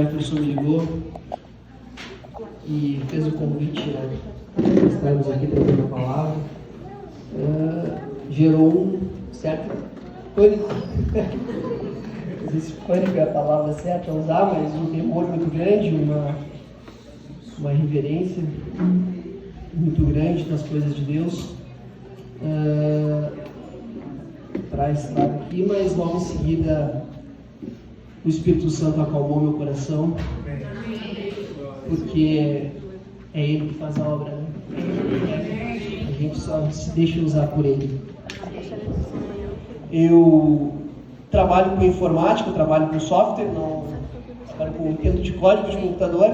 O professor me ligou e fez o convite a estarmos aqui trazendo a palavra. Gerou um certo pânico. Não sei se pânico é a palavra certa a usar, mas um temor muito grande, uma reverência muito grande das coisas de Deus para estar aqui, mas logo em seguida o Espírito Santo acalmou meu coração, porque é Ele que faz a obra, né? A gente só se deixa usar por Ele. Eu trabalho com informática, trabalho com software, trabalho com entendo de código de computador,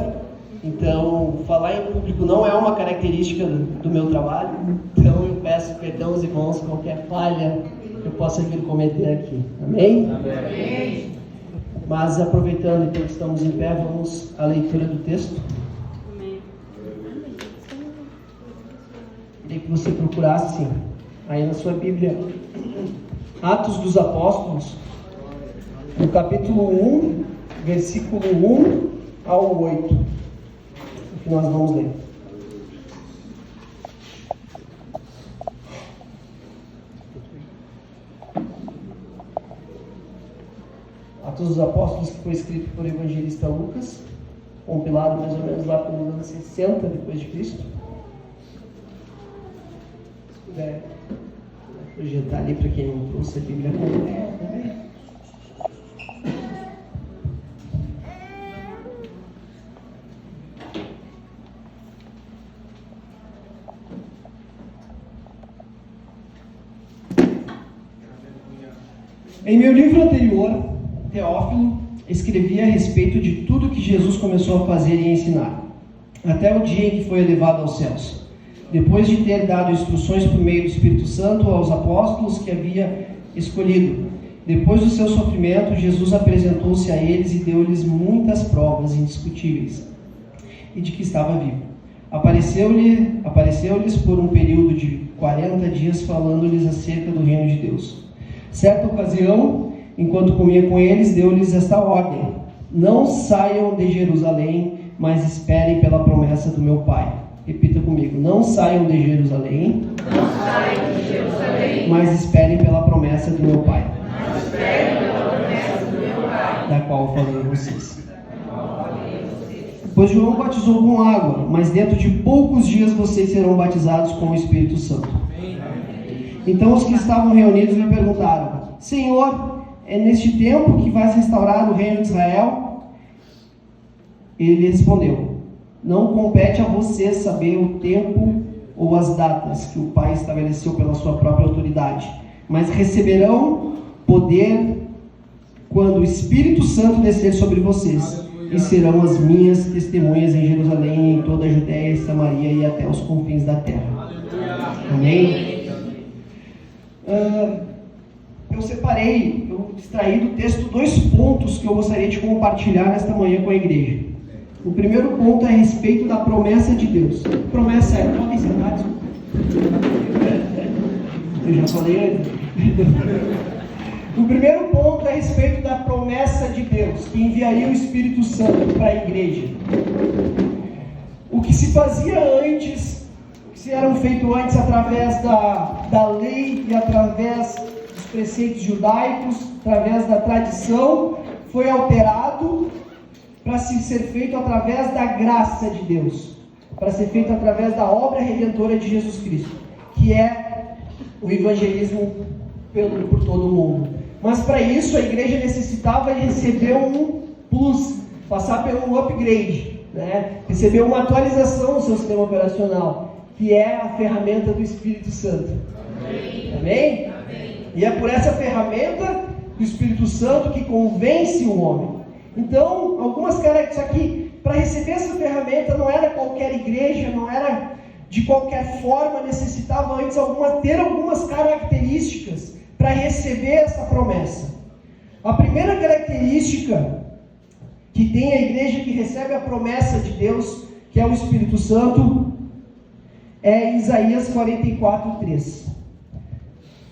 então falar em público não é uma característica do meu trabalho, então eu peço perdão aos irmãos qualquer falha que eu possa vir cometer aqui. Amém? Amém. Mas aproveitando então que estamos em pé, vamos à leitura do texto. Queria que você procurasse aí na sua Bíblia Atos dos Apóstolos, no capítulo 1, versículo 1 ao 8, que nós vamos ler. Atos dos Apóstolos, que foi escrito por evangelista Lucas, compilado mais ou menos lá pelos anos 60 depois de Cristo. Se puder projetar ali para quem não trouxe a Bíblia completa. Em meu livro anterior, Teófilo, escrevi a respeito de tudo que Jesus começou a fazer e ensinar, até o dia em que foi elevado aos céus, depois de ter dado instruções por meio do Espírito Santo aos apóstolos que havia escolhido. Depois do seu sofrimento, Jesus apresentou-se a eles e deu-lhes muitas provas indiscutíveis, e de que estava vivo. Apareceu-lhes por um período de 40 dias, falando-lhes acerca do reino de Deus. Certa ocasião, enquanto comia com eles, deu-lhes esta ordem: não saiam de Jerusalém, mas esperem pela promessa do meu Pai. Repita comigo: não saiam de Jerusalém, mas esperem pela promessa do meu Pai, da qual falei a vocês. Pois João batizou com água, mas dentro de poucos dias vocês serão batizados com o Espírito Santo. Então os que estavam reunidos lhe perguntaram: Senhor, é neste tempo que vais restaurar o reino de Israel? Ele respondeu: não compete a vocês saber o tempo ou as datas que o Pai estabeleceu pela sua própria autoridade, mas receberão poder quando o Espírito Santo descer sobre vocês, e serão as minhas testemunhas em Jerusalém, em toda a Judéia e Samaria e até os confins da terra. Amém? Eu extraí do texto 2 pontos que eu gostaria de compartilhar nesta manhã com a igreja. O primeiro ponto é a respeito da promessa de Deus. A promessa é... Podem sentar, desculpa. Eu já falei antes. O primeiro ponto é a respeito da promessa de Deus, que enviaria o Espírito Santo para a igreja. O que se fazia antes, o que se era feito antes através da lei e através dos preceitos judaicos, através da tradição, foi alterado para ser feito através da graça de Deus, para ser feito através da obra redentora de Jesus Cristo, que é o evangelismo por todo o mundo. Mas para isso a igreja necessitava receber um plus, passar por um upgrade, né? Receber uma atualização no seu sistema operacional, que é a ferramenta do Espírito Santo. Amém? Amém? Amém. E é por essa ferramenta do Espírito Santo que convence o homem. Então, algumas características aqui, para receber essa ferramenta, não era qualquer igreja, não era de qualquer forma, necessitava antes ter algumas características para receber essa promessa. A primeira característica que tem a igreja que recebe a promessa de Deus, que é o Espírito Santo, é Isaías 44:3.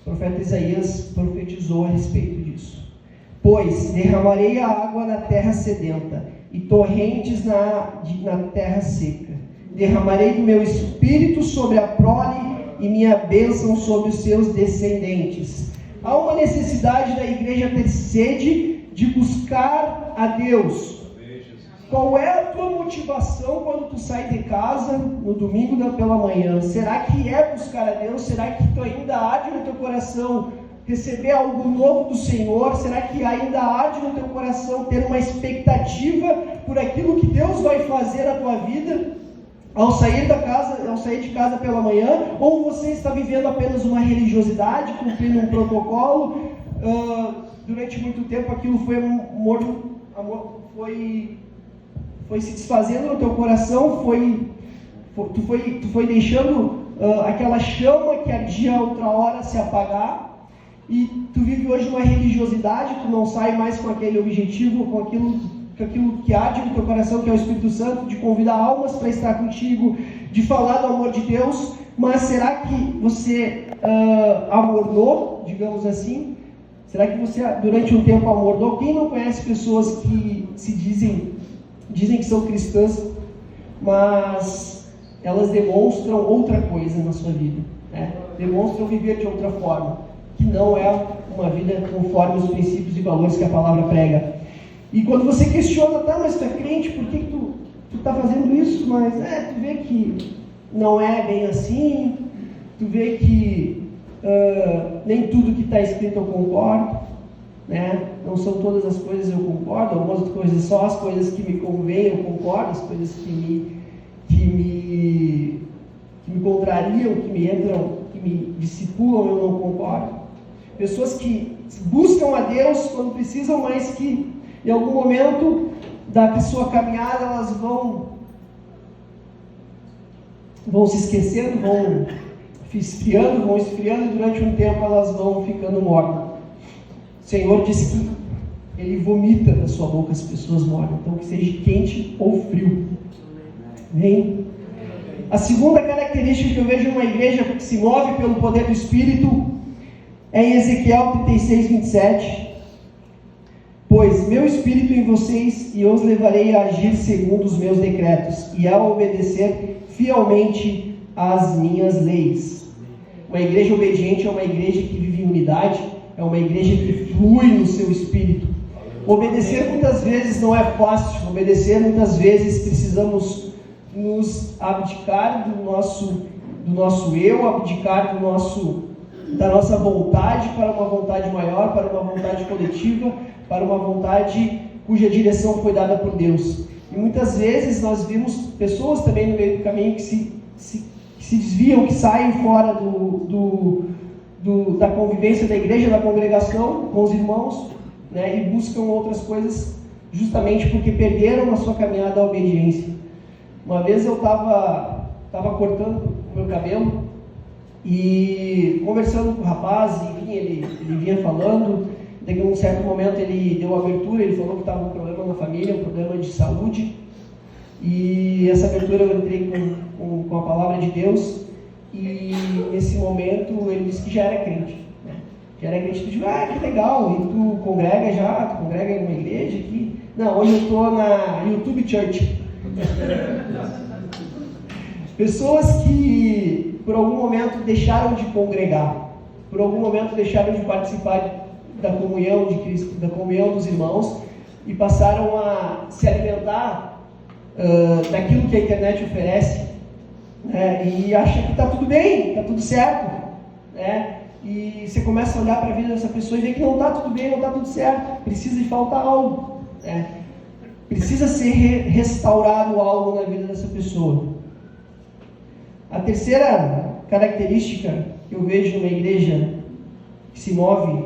O profeta Isaías profetizou a respeito disso. Pois derramarei a água na terra sedenta, e torrentes na terra seca. Derramarei do meu espírito sobre a prole e minha bênção sobre os seus descendentes. Há uma necessidade da igreja ter sede de buscar a Deus. Qual é a tua motivação quando tu sai de casa no domingo pela manhã? Será que é buscar a Deus? Será que tu ainda arde no teu coração receber algo novo do Senhor? Será que ainda arde no teu coração ter uma expectativa por aquilo que Deus vai fazer na tua vida ao sair de casa pela manhã? Ou você está vivendo apenas uma religiosidade, cumprindo um protocolo? Durante muito tempo aquilo foi se desfazendo no teu coração, tu foi deixando aquela chama que ardia outra hora se apagar, e tu vive hoje uma religiosidade, tu não sai mais com aquele objetivo, com aquilo que arde no teu coração, que é o Espírito Santo, de convidar almas para estar contigo, de falar do amor de Deus. Mas será que você amornou, digamos assim? Será que você durante um tempo amornou? Quem não conhece pessoas que dizem que são cristãs, mas elas demonstram outra coisa na sua vida, né? Demonstram viver de outra forma, que não é uma vida conforme os princípios e valores que a palavra prega. E quando você questiona, mas tu é crente, por que tu está fazendo isso? Mas tu vê que não é bem assim, tu vê que nem tudo que está escrito eu concordo, né? Não são todas as coisas eu concordo, algumas coisas só as coisas que me convêm eu concordo, as coisas que me contrariam, que me discipulam eu não concordo. Pessoas que buscam a Deus quando precisam, mas que em algum momento da sua caminhada elas vão se esquecendo, vão esfriando, e durante um tempo elas vão ficando mortas. O Senhor diz que Ele vomita da sua boca as pessoas mortas, então que seja quente ou frio. Amém? A segunda característica que eu vejo em uma igreja que se move pelo poder do Espírito é em Ezequiel 36, 27. Pois meu Espírito em vocês, e eu os levarei a agir segundo os meus decretos, e a obedecer fielmente às minhas leis. Uma igreja obediente é uma igreja que vive em unidade, é uma igreja que flui no seu Espírito. Obedecer muitas vezes não é fácil, obedecer muitas vezes precisamos nos abdicar do nosso eu, abdicar da nossa vontade para uma vontade maior, para uma vontade coletiva, para uma vontade cuja direção foi dada por Deus. E muitas vezes nós vimos pessoas também no meio do caminho que se desviam, que saem fora da convivência da igreja, da congregação com os irmãos, né, e buscam outras coisas justamente porque perderam na sua caminhada a obediência. Uma vez eu estava cortando o meu cabelo e conversando com o rapaz, enfim, ele vinha falando. Daí, em um certo momento, ele deu abertura, ele falou que estava um problema na família, um problema de saúde. E essa abertura eu entrei com a palavra de Deus. E nesse momento ele disse que já era crente. Né? Já era crente. Tu diz, que legal, e tu congrega já? Tu congrega em uma igreja aqui? Não, hoje eu estou na YouTube Church. Pessoas que por algum momento deixaram de congregar, por algum momento deixaram de participar da comunhão de Cristo, da comunhão dos irmãos, e passaram a se alimentar daquilo que a internet oferece, né? E acha que está tudo bem, está tudo certo, né? E você começa a olhar para a vida dessa pessoa e vê que não está tudo bem, não está tudo certo, precisa de faltar algo, né? Precisa ser restaurado algo na vida dessa pessoa. A terceira característica que eu vejo numa igreja que se move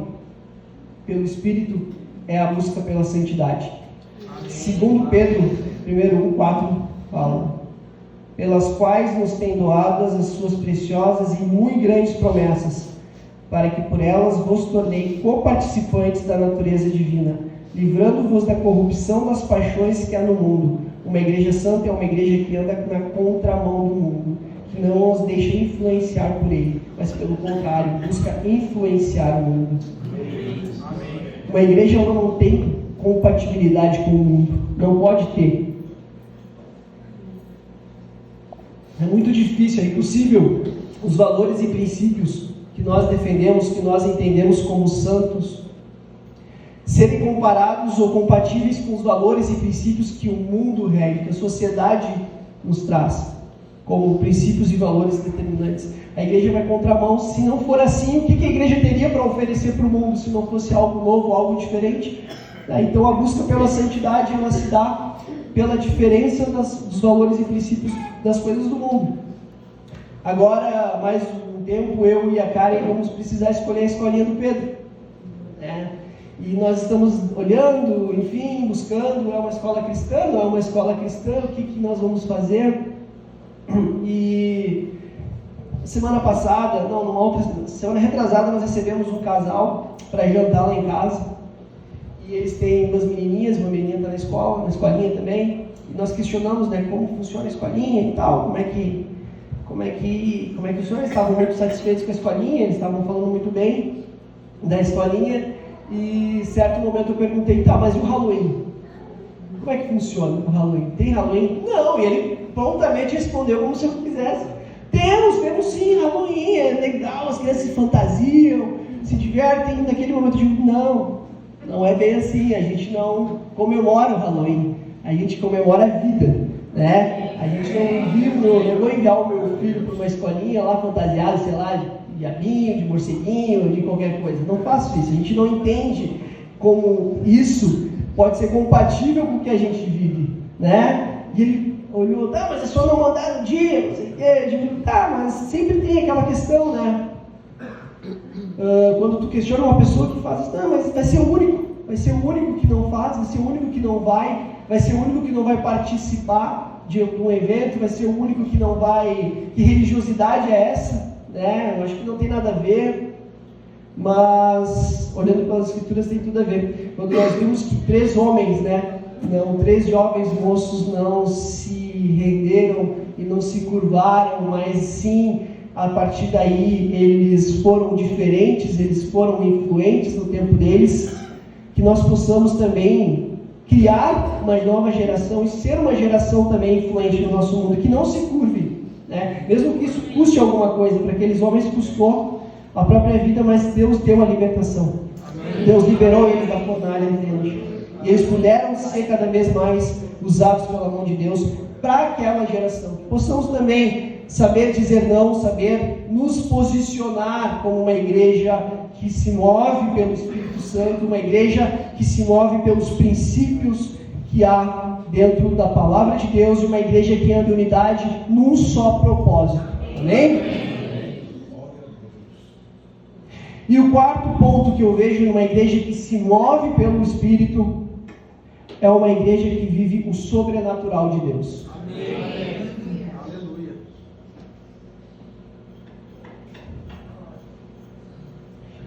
pelo Espírito é a busca pela santidade. Segundo Pedro 1:4 fala: pelas quais nos tem doadas as suas preciosas e muito grandes promessas, para que por elas vos tornei coparticipantes da natureza divina, livrando-vos da corrupção das paixões que há no mundo. Uma igreja santa é uma igreja que anda na contramão do mundo, que não os deixa influenciar por ele, mas pelo contrário, busca influenciar o mundo. Uma igreja não tem compatibilidade com o mundo. não pode ter. É muito difícil, é impossível os valores e princípios que nós defendemos, que nós entendemos como santos, serem comparados ou compatíveis com os valores e princípios que o mundo rege, que a sociedade nos traz, como princípios e valores determinantes. A igreja vai contramão. Se não for assim, o que a igreja teria para oferecer para o mundo, se não fosse algo novo, algo diferente? Então a busca pela santidade, ela se dá pela diferença dos valores e princípios das coisas do mundo. Agora, mais um tempo, eu e a Karen vamos precisar escolher a escolinha do Pedro, né? E nós estamos olhando, enfim, buscando, é uma escola cristã, não é uma escola cristã, o que nós vamos fazer? E semana retrasada, nós recebemos um casal para jantar lá em casa. E eles têm duas menininhas, uma menina está na escolinha também. E nós questionamos, né, como funciona a escolinha e tal, como é que funciona. Eles estavam muito satisfeitos com a escolinha, eles estavam falando muito bem da escolinha. E certo momento eu perguntei, tá, mas e o Halloween? Como é que funciona o Halloween? Tem Halloween? Não, e ele prontamente respondeu como se eu quisesse. Temos sim, Halloween, é legal, as crianças se fantasiam, se divertem. Naquele momento eu digo, não é bem assim, a gente não comemora o Halloween, a gente comemora a vida, né? A gente não vou enviar o meu filho para uma escolinha lá fantasiado, sei lá, de diabinho, de morceguinho, de qualquer coisa. Não faço isso, a gente não entende como isso pode ser compatível com o que a gente vive, né? E ele olhou, tá, mas é só não mandar um dia, não sei o quê. Eu digo, tá, mas sempre tem aquela questão, né? Quando tu questiona uma pessoa que faz isso, não, mas vai ser o único que não faz, vai ser o único que não vai ser o único que não vai participar de um evento, vai ser o único que não vai. Que religiosidade é essa? Né? Eu acho que não tem nada a ver, mas olhando pelas escrituras tem tudo a ver. Quando nós vimos que 3 homens, né, 3 jovens moços não se renderam e não se curvaram, mas sim, a partir daí eles foram diferentes, eles foram influentes no tempo deles, que nós possamos também criar uma nova geração e ser uma geração também influente no nosso mundo, que não se curve, né? Mesmo que isso custe alguma coisa. Para aqueles homens custou a própria vida, mas Deus deu a libertação. Amém. Deus liberou eles da fornalha deles, e eles puderam ser cada vez mais usados pela mão de Deus para aquela geração. Que possamos também saber dizer não, saber nos posicionar como uma igreja que se move pelo Espírito Santo, uma igreja que se move pelos princípios que há dentro da palavra de Deus, e uma igreja que anda em unidade num só propósito. Amém? E o quarto ponto que eu vejo numa igreja que se move pelo Espírito é uma igreja que vive o sobrenatural de Deus. Amém. Aleluia.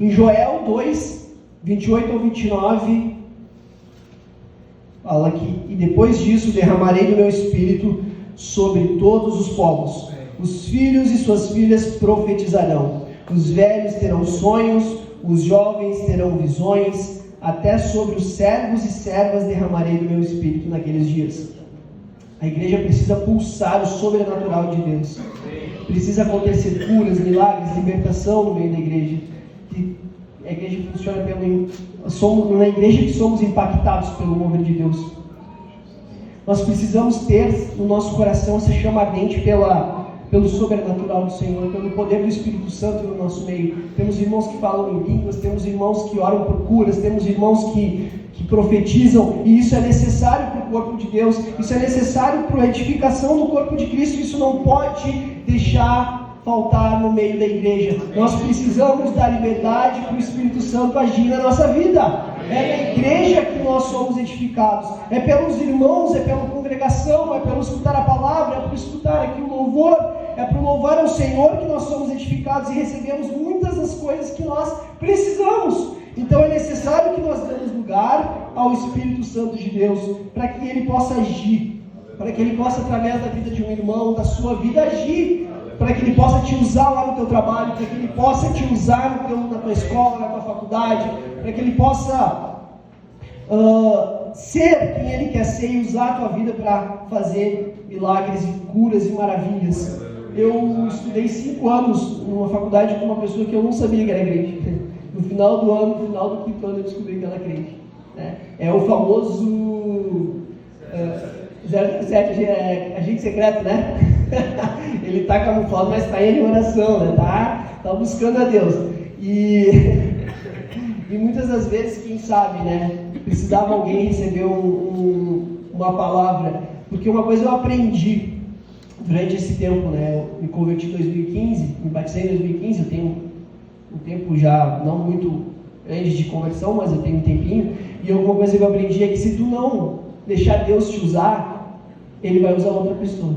Em Joel 2, 28 ao 29, fala que: e depois disso derramarei do meu espírito sobre todos os povos. Os filhos e suas filhas profetizarão. Os velhos terão sonhos, os jovens terão visões. Até sobre os servos e servas derramarei do meu espírito naqueles dias. A igreja precisa pulsar o sobrenatural de Deus. Precisa acontecer curas, milagres, libertação no meio da igreja. A igreja funciona somos uma igreja que somos impactados pelo mover de Deus. Nós precisamos ter no nosso coração essa chama ardente pelo sobrenatural do Senhor, pelo poder do Espírito Santo no nosso meio. Temos irmãos que falam em línguas, temos irmãos que oram por curas, temos irmãos que profetizam, e isso é necessário para o corpo de Deus, isso é necessário para a edificação do corpo de Cristo. Isso não pode deixar faltar no meio da igreja. Nós precisamos dar liberdade para o Espírito Santo agir na nossa vida. É na igreja que nós somos edificados, é pelos irmãos, é pela congregação, é pelo escutar a palavra, é por escutar aqui o louvor, é por louvar ao Senhor que nós somos edificados e recebemos muitas das coisas que nós precisamos. Então é necessário que nós demos lugar ao Espírito Santo de Deus, para que Ele possa agir, para que Ele possa, através da vida de um irmão, da sua vida, agir, para que Ele possa te usar lá no teu trabalho, para que Ele possa te usar na tua escola, na tua faculdade, para que Ele possa ser quem Ele quer ser e usar a tua vida para fazer milagres e curas e maravilhas. Eu estudei 5 anos numa faculdade com uma pessoa que eu não sabia que era crente. No final do ano, no final do 5º ano, eu descobri que ela era crente. É o famoso 07 agente secreto, né? Ele está camuflado, mas está em oração, né? Tá buscando a Deus. E muitas das vezes, quem sabe, né? Precisava alguém receber uma palavra. Porque uma coisa eu aprendi durante esse tempo, né? Eu me converti em 2015, me batizei em 2015, eu tenho um tempo já não muito grande de conversão, mas eu tenho um tempinho. E alguma coisa que eu aprendi é que se tu não deixar Deus te usar, Ele vai usar outra pessoa,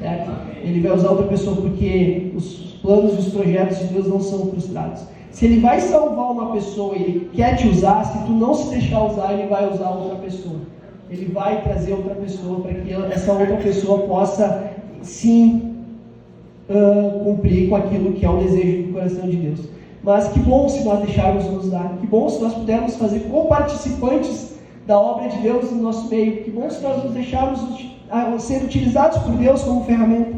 certo? Ele vai usar outra pessoa porque os planos e os projetos de Deus não são frustrados. Se Ele vai salvar uma pessoa e Ele quer te usar, se tu não se deixar usar, Ele vai usar outra pessoa. Ele vai trazer outra pessoa para que essa outra pessoa possa, sim, cumprir com aquilo que é o desejo do coração de Deus. Mas que bom se nós deixarmos nos usar. Que bom se nós pudermos fazer co-participantes da obra de Deus no nosso meio. Que bom se nós nos deixarmos ser utilizados por Deus como ferramenta.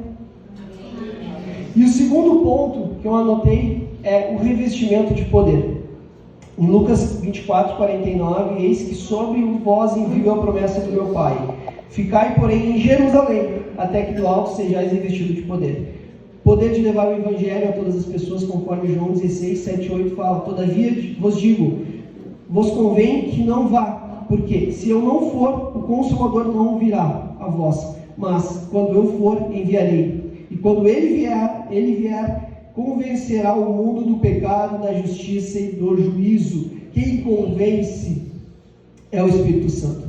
E o segundo ponto que eu anotei é o revestimento de poder. Em Lucas 24:49, eis que sobre vós envio a promessa do meu Pai. Ficai, porém, em Jerusalém, até que do alto sejais revestidos de poder. Poder de levar o Evangelho a todas as pessoas, conforme João 16, 7, 8 fala. Todavia vos digo, vos convém que não vá, porque se eu não for, o Consolador não virá a vós, mas quando eu for, enviarei. E quando ele vier, convencerá o mundo do pecado, da justiça e do juízo. Quem convence é o Espírito Santo.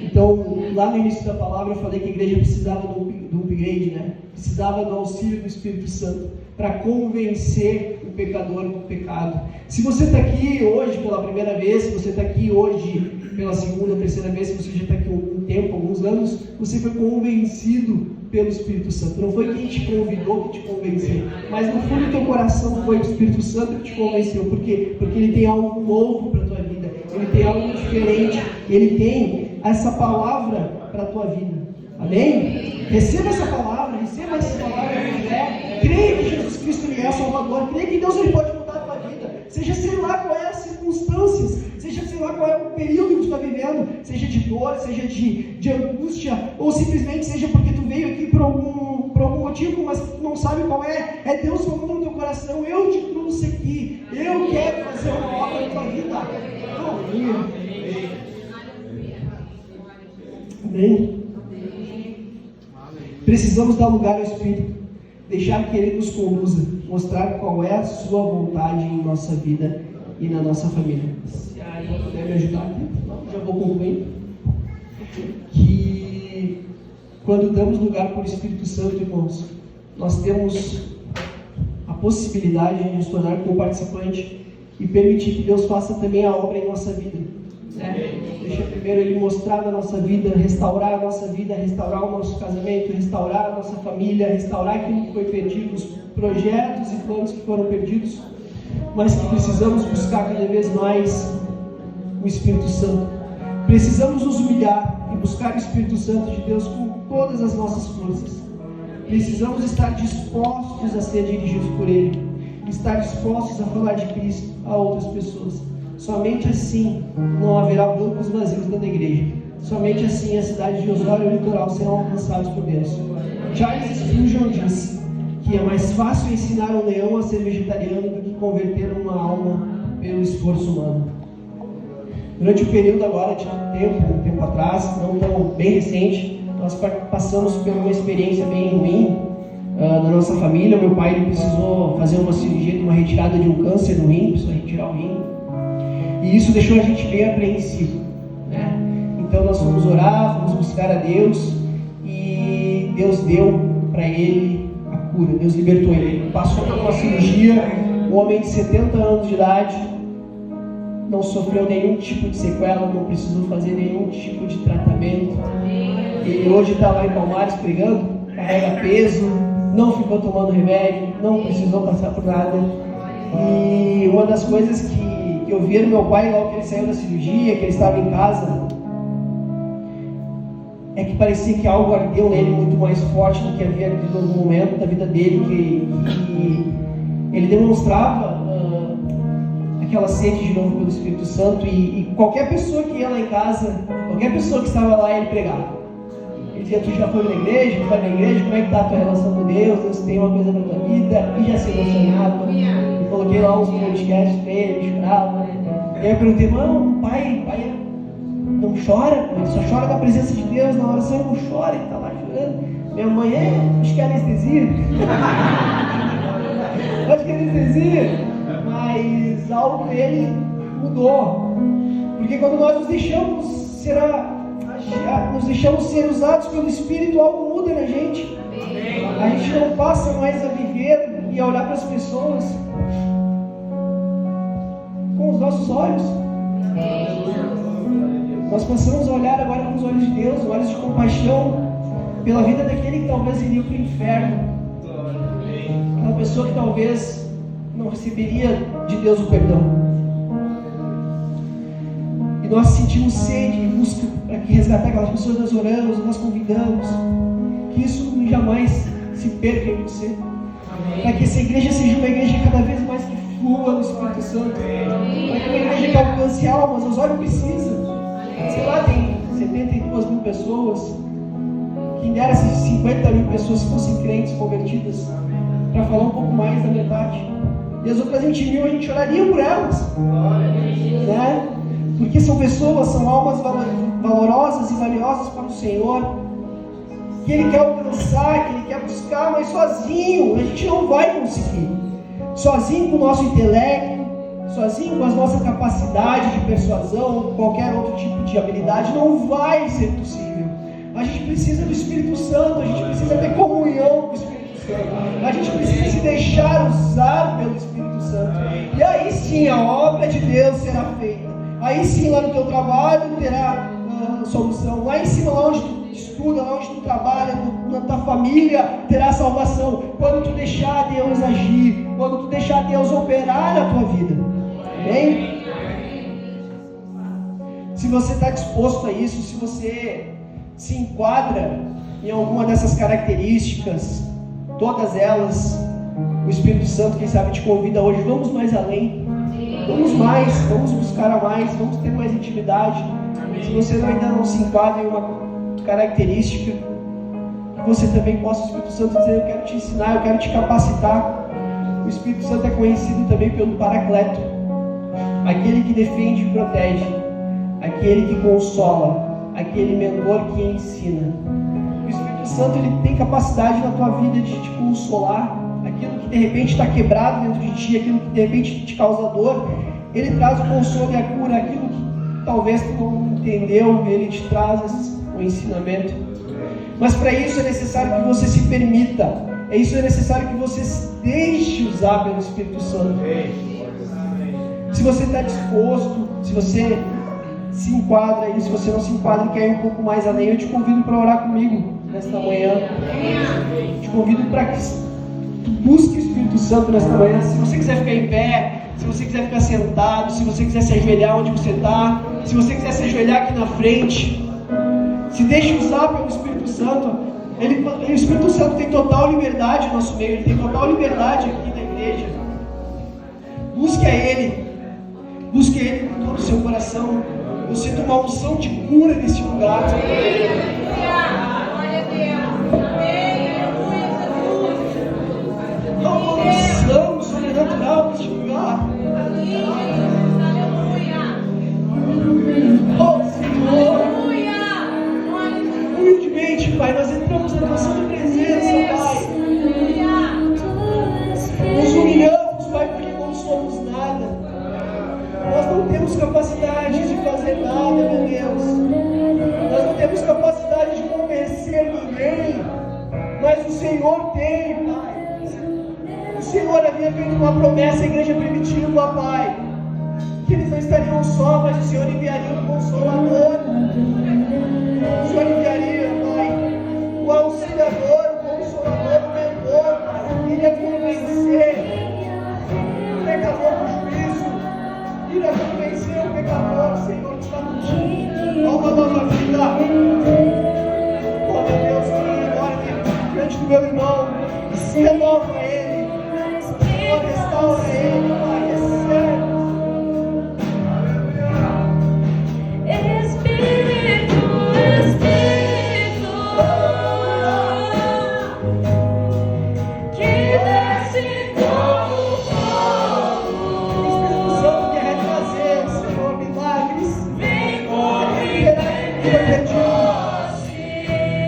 Então, lá no início da palavra eu falei que a igreja precisava do upgrade, né? Precisava do auxílio do Espírito Santo para convencer o pecador do pecado. Se você está aqui hoje pela primeira vez, se você está aqui hoje pela segunda, terceira vez, se você já está aqui há algum tempo, alguns anos, você foi convencido pelo Espírito Santo. Não foi quem te convidou que te convenceu, mas no fundo do teu coração foi o Espírito Santo que te convenceu. Por quê? Porque Ele tem algo novo para a tua vida, Ele tem algo diferente, Ele tem essa palavra para a tua vida. Amém? Receba essa palavra com fé. Creia que Jesus Cristo Ele é Salvador. Creia que Deus Ele pode mudar a tua vida. Seja sei lá qual é as circunstâncias, seja sei lá qual é o período que tu está vivendo, seja de dor, seja de angústia, ou simplesmente seja porque tu veio aqui por algum motivo, mas tu não sabe qual é. É Deus falando no teu coração: eu te trouxe aqui, eu quero fazer uma obra na tua vida. Aleluia. Amém? Precisamos dar lugar ao Espírito, deixar que Ele nos conduza, mostrar qual é a sua vontade em nossa vida e na nossa família. Se a irmã puder me ajudar aqui, já vou concluir. Que quando damos lugar para o Espírito Santo, irmãos, nós temos a possibilidade de nos tornar co-participante e permitir que Deus faça também a obra em nossa vida. Deixa primeiro Ele mostrar na nossa vida, restaurar a nossa vida, restaurar o nosso casamento, restaurar a nossa família, restaurar aquilo que foi perdido, os projetos e planos que foram perdidos, mas que precisamos buscar cada vez mais o Espírito Santo. Precisamos nos humilhar e buscar o Espírito Santo de Deus com todas as nossas forças. Precisamos estar dispostos a ser dirigidos por Ele, estar dispostos a falar de Cristo a outras pessoas. Somente assim não haverá bancos vazios dentro da igreja. Somente assim a cidade de Osório e o litoral serão alcançados por Deus. Charles Spurgeon disse que é mais fácil ensinar um leão a ser vegetariano do que converter uma alma pelo esforço humano. Durante o período agora de um tempo atrás, não tão bem recente, nós passamos por uma experiência bem ruim na nossa família. Meu pai ele precisou fazer uma cirurgia de uma retirada de um câncer no rim, precisou retirar o rim. E isso deixou a gente bem apreensivo, né? Então nós fomos orar, fomos buscar a Deus, e Deus deu para ele a cura, Deus libertou ele. Ele passou por uma cirurgia, um homem de 70 anos de idade, não sofreu nenhum tipo de sequela, não precisou fazer nenhum tipo de tratamento. Ele hoje está lá em Palmares pregando, carrega peso, não ficou tomando remédio, não precisou passar por nada. E uma das coisas que eu via no meu pai logo que ele saiu da cirurgia, que ele estava em casa, é que parecia que algo ardeu nele muito mais forte do que havia ardido em algum momento da vida dele, que ele demonstrava aquela sede de novo pelo Espírito Santo, e qualquer pessoa que ia lá em casa, qualquer pessoa que estava lá, ele pregava. Ele dizia: tu já foi na igreja? Tu vai na igreja? Como é que está a tua relação com Deus? Deus tem uma coisa para a tua vida? E já se emocionava. E coloquei lá uns podcasts para ele, chorava. E aí eu perguntei: mano, pai não chora? Ele só chora na presença de Deus, na oração ele não chora, ele está lá chorando. Minha mãe: acho que é anestesia. Acho que é anestesia. Mas algo nele mudou. Porque quando nós nos deixamos ser usados pelo Espírito, algo muda na gente. A gente não passa mais a viver e a olhar para as pessoas com os nossos olhos. Nós passamos a olhar agora com os olhos de Deus, olhos de compaixão pela vida daquele que talvez iria para o inferno, aquela pessoa que talvez não receberia de Deus o perdão. E nós sentimos sede e busca para resgatar aquelas pessoas. Nós oramos, nós convidamos que isso jamais se perca em você, para que essa igreja seja uma igreja cada vez mais que flua no Espírito Santo, para que uma igreja que alcance almas. Osório precisa, sei lá, tem 72 mil pessoas, quem dera essas 50 mil pessoas fossem crentes convertidas, para falar um pouco mais da metade, e as outras 20 mil a gente oraria por elas, né? Porque são pessoas, são almas valorosas e valiosas para o Senhor, que Ele quer alcançar, que Ele quer buscar, mas sozinho a gente não vai conseguir. Sozinho com o nosso intelecto, sozinho com a nossa capacidade de persuasão, qualquer outro tipo de habilidade, não vai ser possível. A gente precisa do Espírito Santo, a gente precisa ter comunhão com o Espírito Santo, a gente precisa se deixar usar pelo Espírito Santo. E aí sim a obra de Deus será feita. Aí sim, lá no teu trabalho terá solução. Lá em cima, lá onde tu estuda, lá onde tu trabalha, na tua família, terá salvação. Quando tu deixar Deus agir, quando tu deixar Deus operar na tua vida. Amém? Se você está disposto a isso, se você se enquadra em alguma dessas características, todas elas, o Espírito Santo, quem sabe, te convida hoje: vamos mais além. Vamos mais, vamos buscar a mais, vamos ter mais intimidade. Se você ainda não se enquadra em uma característica, que você também possa, o Espírito Santo, dizer: eu quero te ensinar, eu quero te capacitar. O Espírito Santo é conhecido também pelo Paracleto, aquele que defende e protege, aquele que consola, aquele mentor que ensina. O Espírito Santo, ele tem capacidade na tua vida de te consolar. Aquilo que de repente está quebrado dentro de ti, aquilo que de repente te causa dor, Ele traz o consolo e a cura. Aquilo que talvez tu não entendeu, Ele te traz o ensinamento. Mas para isso é necessário que você se permita, é necessário que você se deixe usar pelo Espírito Santo. Se você está disposto, se você se enquadra aí, se você não se enquadra e quer ir um pouco mais além, eu te convido para orar comigo nesta manhã. Te convido para que busque o Espírito Santo nesta manhã. Se você quiser ficar em pé, se você quiser ficar sentado, se você quiser se ajoelhar onde você está, se você quiser se ajoelhar aqui na frente, se deixe usar pelo Espírito Santo. O Espírito Santo tem total liberdade no nosso meio, Ele tem total liberdade aqui na igreja. Busque a Ele com todo o seu coração. Eu sinto uma unção de cura nesse lugar. Uma unção sobrenatural neste lugar. Oh Senhor, humildemente, Pai, nós entramos na tua santa presença, Pai. Nos humilhamos, Pai, porque não somos nada. Nós não temos capacidade de fazer nada, meu Deus. Nós não temos capacidade de convencer ninguém, mas o Senhor tem, Pai. O Senhor havia feito uma promessa à igreja primitiva, Pai, que eles não estariam só, mas o Senhor enviaria um Consolador. O Senhor enviaria, Pai, o Auxiliador, o Consolador, o Mentor, Pai. Ele ia convencer o pecador do juízo, ele ia convencer o pecador, Senhor, que está no mundo, a uma nova vida. do meu irmão, renova ele, Senhor, restaura ele, Pai, recebe.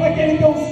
Aquele teu